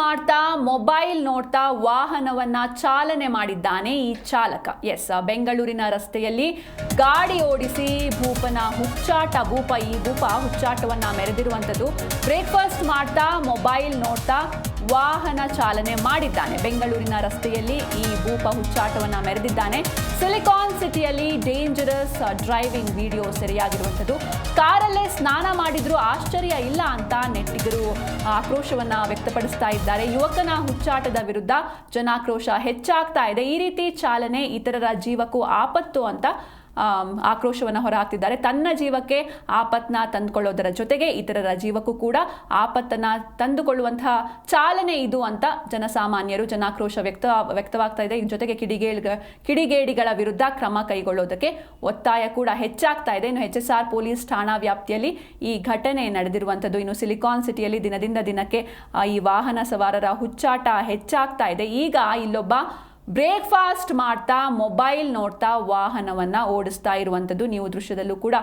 ಮಾಡ್ತಾ ಮೊಬೈಲ್ ನೋಡ್ತಾ ವಾಹನವನ್ನ ಚಾಲನೆ ಮಾಡಿದ್ದಾನೆ ಈ ಚಾಲಕ. ಬೆಂಗಳೂರಿನ ರಸ್ತೆಯಲ್ಲಿ ಗಾಡಿ ಓಡಿಸಿ ಭೂಪನ ಹುಚ್ಚಾಟವನ್ನ ಮೆರೆದಿರುವಂಥದ್ದು. ಬ್ರೇಕ್ಫಾಸ್ಟ್ ಮಾಡ್ತಾ ಮೊಬೈಲ್ ನೋಡ್ತಾ ವಾಹನ ಚಾಲನೆ ಮಾಡಿದ್ದಾನೆ. ಬೆಂಗಳೂರಿನ ರಸ್ತೆಯಲ್ಲಿ ಈ ಹುಚ್ಚಾಟವನ್ನ ಮೆರೆದಿದ್ದಾನೆ. ಸಿಲಿಕಾನ್ ಸಿಟಿಯಲ್ಲಿ ಡೇಂಜರಸ್ ಡ್ರೈವಿಂಗ್ ವಿಡಿಯೋ ಸೆರೆಯಾಗಿರುವಂಥದ್ದು. ಕಾರಲ್ಲೇ ಸ್ನಾನ ಮಾಡಿದ್ರು ಆಶ್ಚರ್ಯ ಇಲ್ಲ ಅಂತ ನೆಟ್ಟಿಗರು ಆಕ್ರೋಶವನ್ನ ವ್ಯಕ್ತಪಡಿಸ್ತಾ ಇದ್ದಾರೆ. ಯುವಕನ ಹುಚ್ಚಾಟದ ವಿರುದ್ಧ ಜನಾಕ್ರೋಶ ಹೆಚ್ಚಾಗ್ತಾ ಇದೆ. ಈ ರೀತಿ ಚಾಲನೆ ಇತರರ ಜೀವಕ್ಕೂ ಆಪತ್ತು ಅಂತ ಆಕ್ರೋಶವನ್ನು ಹೊರಹಾಕ್ತಿದ್ದಾರೆ. ತನ್ನ ಜೀವಕ್ಕೆ ಆಪತ್ತನ್ನ ತಂದುಕೊಳ್ಳೋದರ ಜೊತೆಗೆ ಇತರರ ಜೀವಕ್ಕೂ ಕೂಡ ಆಪತ್ತನ್ನ ತಂದುಕೊಳ್ಳುವಂತಹ ಚಾಲನೆ ಇದು ಅಂತ ಜನಸಾಮಾನ್ಯರು ಜನಾಕ್ರೋಶ ವ್ಯಕ್ತವಾಗ್ತಾ ಇದೆ. ಜೊತೆಗೆ ಕಿಡಿಗೇಡಿಗಳ ವಿರುದ್ಧ ಕ್ರಮ ಕೈಗೊಳ್ಳೋದಕ್ಕೆ ಒತ್ತಾಯ ಕೂಡ ಹೆಚ್ಚಾಗ್ತಾ ಇದೆ. ಇನ್ನು HSR ಪೊಲೀಸ್ ಠಾಣಾ ವ್ಯಾಪ್ತಿಯಲ್ಲಿ ಈ ಘಟನೆ ನಡೆದಿರುವಂಥದ್ದು. ಇನ್ನು ಸಿಲಿಕಾನ್ ಸಿಟಿಯಲ್ಲಿ ದಿನದಿಂದ ದಿನಕ್ಕೆ ಈ ವಾಹನ ಸವಾರರ ಹುಚ್ಚಾಟ ಹೆಚ್ಚಾಗ್ತಾ ಇದೆ. ಈಗ ಇಲ್ಲೊಬ್ಬ ಬ್ರೇಕ್ಫಾಸ್ಟ್ ಮಾಡ್ತಾ ಮೊಬೈಲ್ ನೋಡ್ತಾ ವಾಹನವನ್ನ ಓಡಿಸ್ತಾ ಇರುವಂಥದ್ದು ನೀವು ದೃಶ್ಯದಲ್ಲೂ ಕೂಡ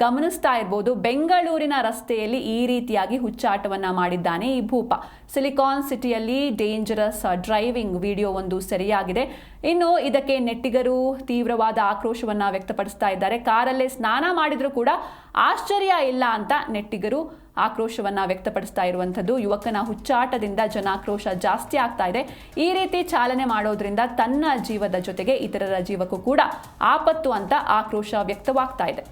ಗಮನಿಸ್ತಾ ಇರ್ಬೋದು. ಬೆಂಗಳೂರಿನ ರಸ್ತೆಯಲ್ಲಿ ಈ ರೀತಿಯಾಗಿ ಹುಚ್ಚಾಟವನ್ನ ಮಾಡಿದ್ದಾನೆ ಈ ಭೂಪ. ಸಿಲಿಕಾನ್ ಸಿಟಿಯಲ್ಲಿ ಡೇಂಜರಸ್ ಡ್ರೈವಿಂಗ್ ವಿಡಿಯೋ ಒಂದು ಸೆರೆಯಾಗಿದೆ. ಇನ್ನು ಇದಕ್ಕೆ ನೆಟ್ಟಿಗರು ತೀವ್ರವಾದ ಆಕ್ರೋಶವನ್ನ ವ್ಯಕ್ತಪಡಿಸ್ತಾ ಇದ್ದಾರೆ. ಕಾರಲ್ಲೇ ಸ್ನಾನ ಮಾಡಿದ್ರು ಕೂಡ ಆಶ್ಚರ್ಯ ಇಲ್ಲ ಅಂತ ನೆಟ್ಟಿಗರು ಆಕ್ರೋಶವನ್ನ ವ್ಯಕ್ತಪಡಿಸ್ತಾ ಇರುವಂಥದ್ದು. ಯುವಕನ ಹುಚ್ಚಾಟದಿಂದ ಜನಾಕ್ರೋಶ ಜಾಸ್ತಿ ಆಗ್ತಾ ಇದೆ. ಈ ರೀತಿ ಚಾಲನೆ ಮಾಡೋದ್ರಿಂದ ತನ್ನ ಜೀವದ ಜೊತೆಗೆ ಇತರರ ಜೀವಕ್ಕೂ ಕೂಡ ಆಪತ್ತು ಅಂತ ಆಕ್ರೋಶ ವ್ಯಕ್ತವಾಗ್ತಾ ಇದೆ.